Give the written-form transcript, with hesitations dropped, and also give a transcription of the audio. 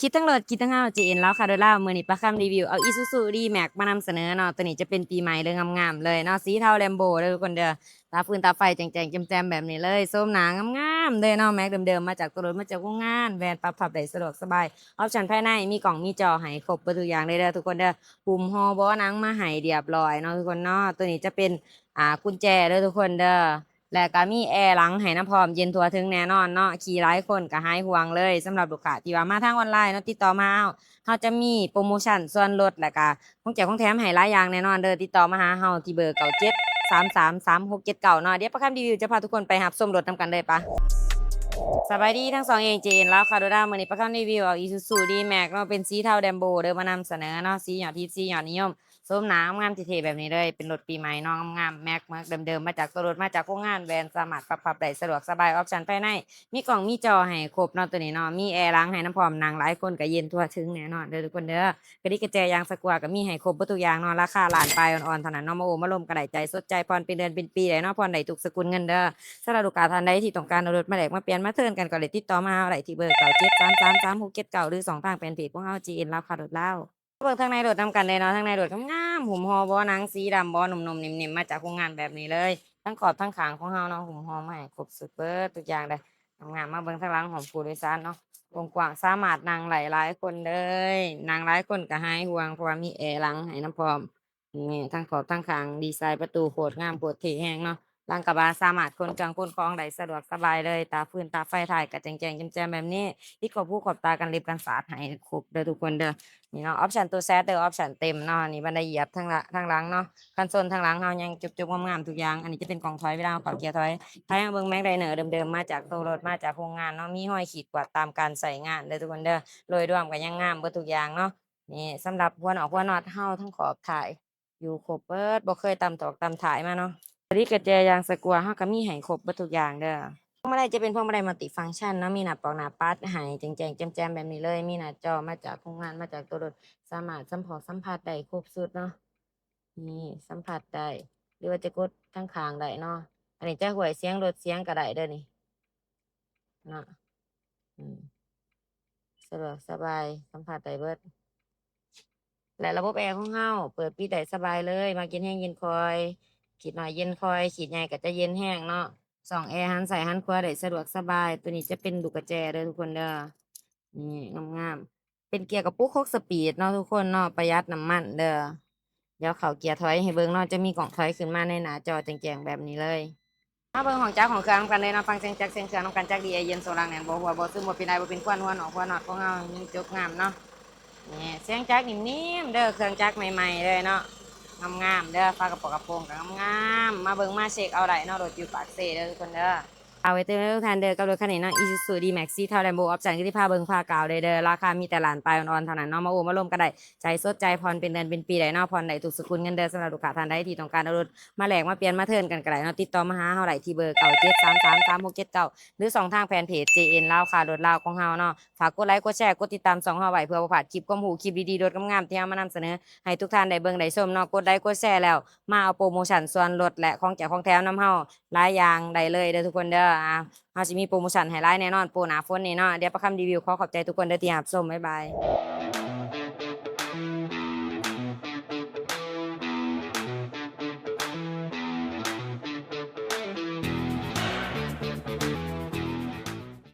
คิดทั้งรถคิดทั้งเฮา JN แล้วค่ะโดยล่าวมื้อนี้ปะคำรีวิวเอา Isuzu D-Max มานำเสนอเนาะตัวนี้จะเป็นปีใหม่เด้องามๆเลยเนาะสีเทา Lambo เด้อทุกคนเด้อตาฟืนตาไฟแจ่งๆแจ่มๆแบบนี้เลยโซมหนางามๆเลยเนาะแม็กเดิมๆมาจากตัวรถมาจากโรงงานแวนปรับพับได้สะดวกสบายออปชันภายในมีกล่องมีจอให้ครบเบิดทุกอย่างเลยเด้อทุกคนเด้อปุ่มฮอเบาะหนังมาให้เรียบร้อยเนาะทุกคนเนาะตัวนี้จะเป็นกุญแจเด้อทุกคนเด้อ และก็มีแอร์หลังให้น้ำพร้อมเย็นทั่วถึงแน่นอนเนาะขี่หลายคนก็หายห่วงเลยสำหรับลูกค้าที่ว่ามาทางออนไลน์เนาะติดต่อมาเฮาจะมีโปรโมชันส่วนลดแล้วก็ของแจกของแถมให้หลายอย่างแน่นอนเด้อติดต่อมาหาเฮาที่เบอร์97333679เนาะเดี๋ยวประคำรีวิวจะพาทุกคนไปรับชมรถนำกันเลยปะสบายดีทั้งสองเองเจนแล้วค่ะโดด้ามื้อนี้ประคำรีวิวเอา Isuzu D-Max เนาะเป็นสีเทา Lambo เด้อมานำเสนอเนาะสียอดฮิตสียอดนิยม ส้มหนางามเท่ๆแบบนี้เลยเป็นรถปีใหม่เนาะงามๆแม็กมาเดิมๆมาจากตัวรถมาจากโรงงานแบรนด์สามารถปรับได้สะดวกสบายออปชั่นภายในมีกล่องมีจอให้ครบเนาะตัวนี้เนาะมีแอร์ล้างให้น้ำพร้อมนั่งหลายคนก็เย็นทั่วถึงแน่นอนเด้อทุกคนเด้อกระดิกกระแจยางสกวาก็มีให้ครบเบิดทุกอย่างเนาะราคาล้านปลายอ่อนๆเท่านั้นเนาะมาโอ้มาลมกระไดใจสดใจผ่อนเป็นเดือนเป็นปีเลยเนาะผ่อนได้ทุกสกุลเงินเด้อสำหรับลูกค้าท่านใดที่ต้องการเอารถมาแลกมาเปลี่ยนมาเทิร์นกันก็เลยติดต่อมาเอาได้ที่เบอร์97333679หรือสองทางแฟนเพจพวกเฮา GN ราคารถเล่า เบิ่งทางในรถนำกันเลยเนาะทางในรถงามๆหุ้มห่อเบาะหนังสีดำเบาะนุ่มๆนิ่มๆมาจากโรงงานแบบนี้เลยทั้งขอบทั้งขางของเฮาเนาะหุ้มห่อมาให้ครบสุดเบิดทุกอย่างเลยงามๆมาเบิ่งทางหลังของผู้โดยสารเนาะกว้างๆสามารถนั่งหลายๆคนเลยนั่งหลายคนก็หายห่วงเพราะว่ามีแอร์หลังให้นำพร้อมนี่ทั้งขอบทั้งขางดีไซน์ประตูโคตรงามโคตรเท่แรงเนาะหลังกระบะสามารถขนเครื่องขนของได้สะดวกสบายเลยตาฟืนตาไฟท้ายก็แจ้งๆแจ่มๆแบบนี้ติดขอบหูขอบตากันเล็บกันสาดให้ครบเด้อทุกคนเด้อ นี่เนาะออปชันตัวแซดเด้อออปชันเต็มเนาะนี่บันไดเหยียบทางหลังเนาะคันโซนทางหลังเฮายังจุบๆงามๆทุกอย่างอันนี้จะเป็นกล่องถอยเวลาเราเข้าเกียร์ถอยท้ายมาเบิ่งแม็กไดเนอร์เดิมๆมาจากตัวรถมาจากโรงงานเนาะมีห้อยขีดกวาดตามการใส่งานเด้อทุกคนเด้อโดยรวมก็ยังงามเบิดทุกอย่างเนาะนี่สำหรับหัวออกหัวน็อตเฮาทั้งขอบถ่ายอยู่ครบเบิดบ่เคยตำตอกตำถ่ายมาเนาะอันนี้กระแจยางสกรัวเฮาก็มีให้ครบเบิดทุกอย่างเด้อ พวงมาลัยจะเป็นพวงมาลัยมัลติฟังก์ชันเนาะมีหน้าปอกหน้าปัดให้แจ้งๆแจ่มๆแบบนี้เลยมีหน้าจอมาจากโรงงานมาจากตัวรถสามารถสัมผัสได้ครบสุดเนาะนี่สัมผัสได้หรือว่าจะกดทั้งข้างได้เนาะอันนี้จะหวยเสียงรถเสียงก็ได้เด้อนี่เนาะอืมสะดวกสบายสัมผัสได้เบิดและระบบแอร์ของเราเปิดปิดได้สบายเลยมากินแห้งเย็นคอยขีดหน่อยเย็นคอยขีดใหญ่ก็จะเย็นแห้งเนาะสองแอร์หันซ้ายหันขวาได้สะดวกสบายตัวนี้จะเป็นลูกกระแจเด้อทุกคนเด้อ นี่งามๆเป็นเกียร์กระปุก6สปีดเนาะทุกคนเนาะประหยัดน้ำมันเด้อเดี๋ยวเข้าเกียร์ถอยให้เบิ่งเนาะจะมีกล่องถอยขึ้นมาในหน้าจอแจ้งๆแบบนี้เลยมาเบิ่งของจักของเครื่องนำกันเลยเนาะฟังเสียงจักเสียงเครื่องนำกันจักดีไอเย็นโซลังแหน่งบ่หัวบ่ซึมบ่เป็นไอบ่เป็นควันหัวหนอกหัวน็อตของเฮายังจกงามเนาะนี่เสียงจักนิ่มๆเด้อเครื่องจักรใหม่ๆเลยเนาะงามๆเด้อฝากระโปรงก็งามๆมาเบิ่งมาเช็กเอาได้เนาะรถอยู่ปากเซ่เด้อทุกคนเด้อ เอาไว้เตือนทุกท่านเด้อกับรถคันนี้เนาะ Isuzu D-Max สีเทา Lambo ออปชั่นคือที่พาเบิ่งพากาวเลยเด้อราคามีแต่ล้านปลายอ่อนๆเท่านั้นเนาะมาโอ้มาร่วมกันได้ใจสดใจผ่อนเป็นเดือนเป็นปีได้เนาะผ่อนได้ทุกสกุลเงินเดือนสำหรับลูกค้าท่านใดที่ต้องการเอารถมาแลกมาเปลี่ยนมาเทิร์นกันก็ได้เนาะติดต่อมาหาเฮาได้ที่เบอร์97333679หรือสองทางแฟนเพจ JN ลาวค่ะรถลาวของเฮาเนาะฝากกดไลค์กดแชร์กดติดตามช่องเฮาไว้เพื่อบ่พลาดคลิปความรู้คลิปดีๆรถงามๆที่เฮามานำเสนอให้ทุกท่านได้เบิ่งได้ชมเนาะกดไลค์กดแชร์แล้วมาเอาโปรโมชันส่วนลดและของแจกของแถมนำเฮาหลายอย่างได้เลยเด้อทุกคนเด้อเฮาสิมีโปรโมชันให้หลายแน่นอนโปรหน้าฝนนี่เนาะเดี๋ยวประคำรีวิวขอขอบใจทุกคนเด้อที่รับชมบ๊ายบาย